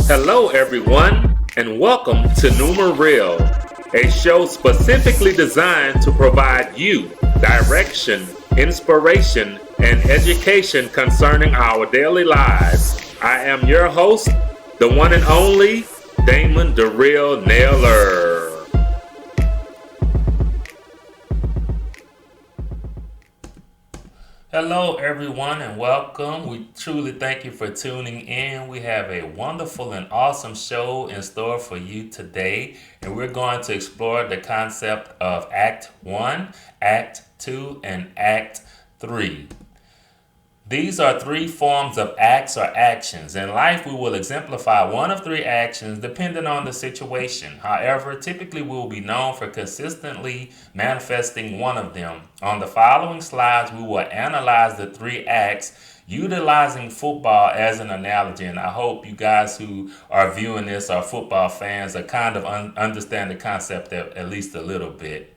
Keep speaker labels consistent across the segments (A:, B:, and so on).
A: Hello, everyone, and welcome to Numeril, a show specifically designed to provide you direction, inspiration, and education concerning our daily lives. I am your host, the one and only DaRil Nailer. Hello, everyone, and welcome. We truly thank you for tuning in. We have a wonderful and awesome show in store for you today, and we're going to explore the concept of Act 1, Act 2, and Act 3. These are three forms of acts or actions. In life, we will exemplify one of three actions depending on the situation. However, typically we will be known for consistently manifesting one of them. On the following slides, we will analyze the three acts utilizing football as an analogy. And I hope you guys who are viewing this are football fans or kind of understand the concept at least a little bit.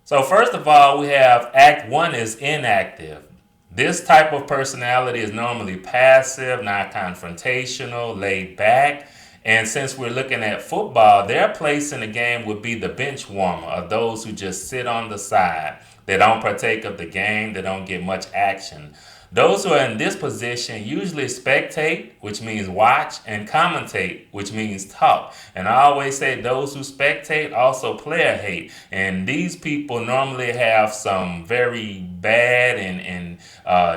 A: So first of all, we have Act 1 is inactive. This type of personality is normally passive, not confrontational, laid back. And since we're looking at football, their place in the game would be the bench warmer, or those who just sit on the side. They don't partake of the game, they don't get much action. Those who are in this position usually spectate, which means watch, and commentate, which means talk. And I always say those who spectate also player hate. And these people normally have some very bad and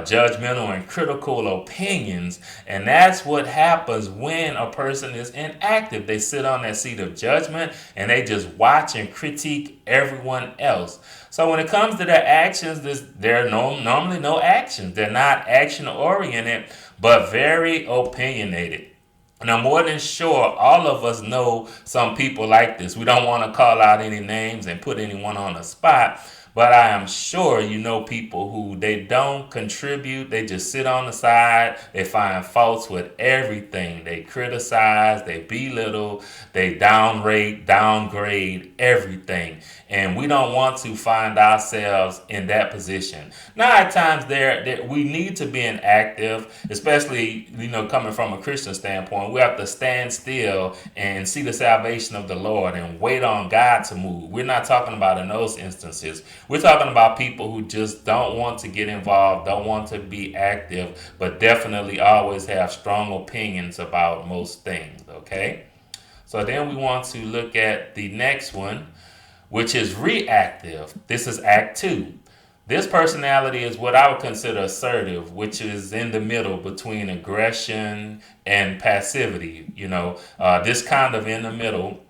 A: judgmental and critical opinions. And that's what happens when a person is inactive. They sit on that seat of judgment and they just watch and critique everyone else. So when it comes to their actions, there are normally no actions. They're not action-oriented, but very opinionated. And I'm more than sure all of us know some people like this. We don't want to call out any names and put anyone on the spot, but I am sure you know people who they don't contribute. They just sit on the side. They find faults with everything. They criticize, they belittle, they downgrade everything. And we don't want to find ourselves in that position. Now, at times we need to be inactive, especially, coming from a Christian standpoint. We have to stand still and see the salvation of the Lord and wait on God to move. We're not talking about in those instances. We're talking about people who just don't want to get involved, don't want to be active, but definitely always have strong opinions about most things, okay? So then we want to look at the next one, which is reactive. This is Act 2. This personality is what I would consider assertive, which is in the middle between aggression and passivity. This kind of in the middle.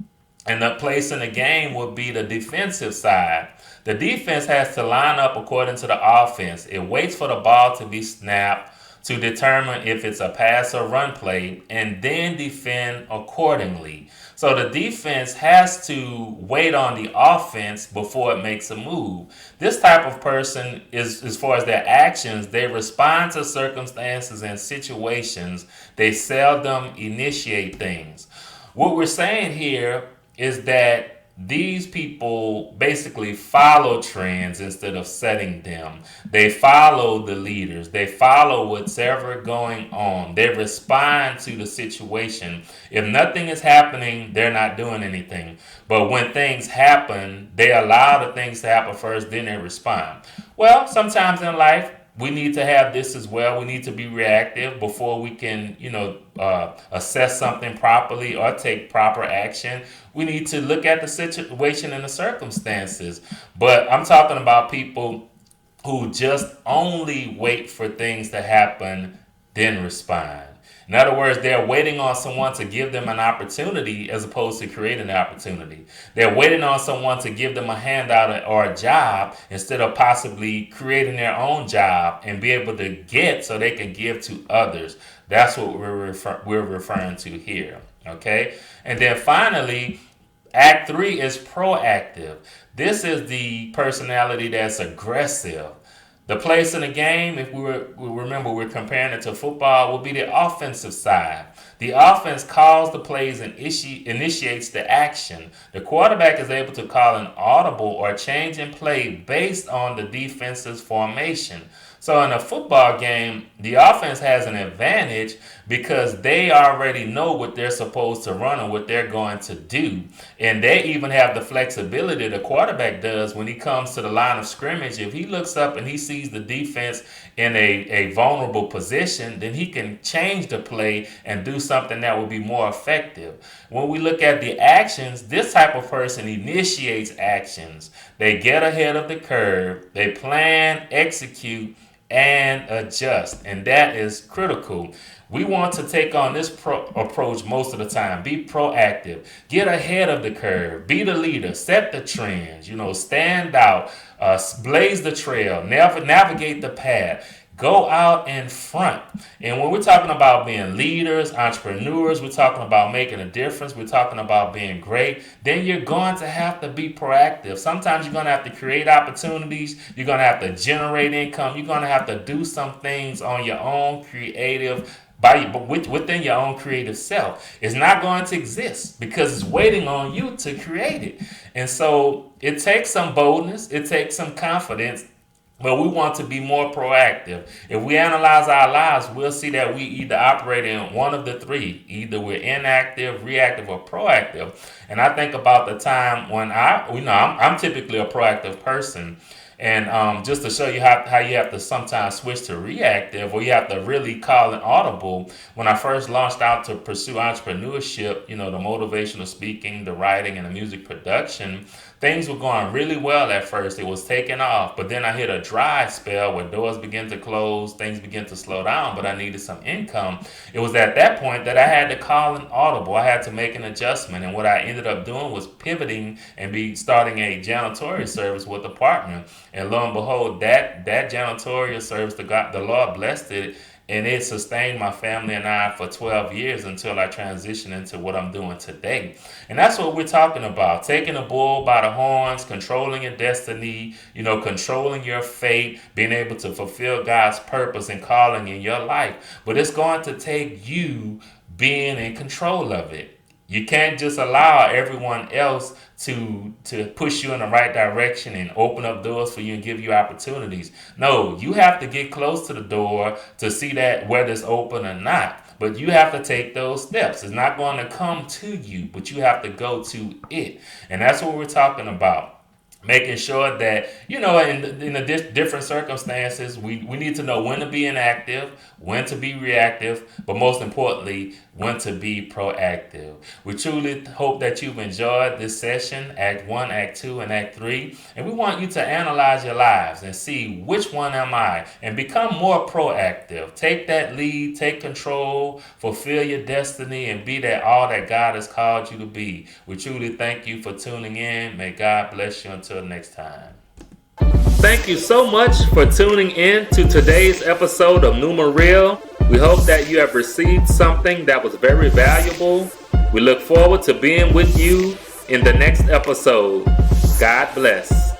A: And the place in the game would be the defensive side. The defense has to line up according to the offense. It waits for the ball to be snapped to determine if it's a pass or run play, and then defend accordingly. So the defense has to wait on the offense before it makes a move. This type of person is, as far as their actions, they respond to circumstances and situations. They seldom initiate things. What we're saying here is that these people basically follow trends instead of setting them. They follow the leaders. They follow what's ever going on. They respond to the situation. If nothing is happening, they're not doing anything. But when things happen, they allow the things to happen first, then they respond. Well, sometimes in life, we need to have this as well. We need to be reactive before we can, assess something properly or take proper action. We need to look at the situation and the circumstances. But I'm talking about people who just only wait for things to happen, then respond. In other words, they're waiting on someone to give them an opportunity as opposed to creating an opportunity. They're waiting on someone to give them a handout or a job instead of possibly creating their own job and be able to get so they can give to others. That's what we're referring to here. Okay? And then finally, Act 3 is proactive. This is the personality that's aggressive. The place in the game, if we remember we're comparing it to football, will be the offensive side. The offense calls the plays and initiates the action. The quarterback is able to call an audible or change in play based on the defense's formation. So in a football game, the offense has an advantage because they already know what they're supposed to run and what they're going to do. And they even have the flexibility the quarterback does when he comes to the line of scrimmage. If he looks up and he sees the defense in a vulnerable position, then he can change the play and do something that will be more effective. When we look at the actions, this type of person initiates actions. They get ahead of the curve, they plan, execute, and adjust. And that is critical. We want to take on this approach most of the time. Be proactive. Get ahead of the curve. Be the leader. Set the trends. Stand out. Blaze the trail. Navigate the path. Go out in front. And when we're talking about being leaders, entrepreneurs, we're talking about making a difference, we're talking about being great, then you're going to have to be proactive. Sometimes you're going to have to create opportunities. You're going to have to generate income. You're going to have to do some things on your own within your own creative self. It's not going to exist because it's waiting on you to create it. And so it takes some boldness. It takes some confidence. But we want to be more proactive. If we analyze our lives, we'll see that we either operate in one of the three. Either we're inactive, reactive, or proactive. And I think about the time when I'm typically a proactive person. And just to show you how you have to sometimes switch to reactive, or you have to really call an audible. When I first launched out to pursue entrepreneurship, the motivational speaking, the writing, and the music production, things were going really well at first. It was taking off. But then I hit a dry spell where doors began to close, things began to slow down, but I needed some income. It was at that point that I had to call an audible. I had to make an adjustment. And what I ended up doing was pivoting and starting a janitorial service with a partner. And lo and behold, that janitorial service, the Lord blessed it, and it sustained my family and I for 12 years until I transitioned into what I'm doing today. And that's what we're talking about. Taking the bull by the horns, controlling your destiny, controlling your fate, being able to fulfill God's purpose and calling in your life. But it's going to take you being in control of it. You can't just allow everyone else to push you in the right direction and open up doors for you and give you opportunities. No, you have to get close to the door to see that whether it's open or not. But you have to take those steps. It's not going to come to you, but you have to go to it. And that's what we're talking about. Making sure that, in the different circumstances, we need to know when to be inactive, when to be reactive, but most importantly, when to be proactive. We truly hope that you've enjoyed this session, Act 1, Act 2, and Act 3. And we want you to analyze your lives and see which one am I, and become more proactive. Take that lead, take control, fulfill your destiny, and be all that God has called you to be. We truly thank you for tuning in. May God bless you until next time. Thank you so much for tuning in to today's episode of Numeril. We hope that you have received something that was very valuable. We look forward to being with you in the next episode. God bless.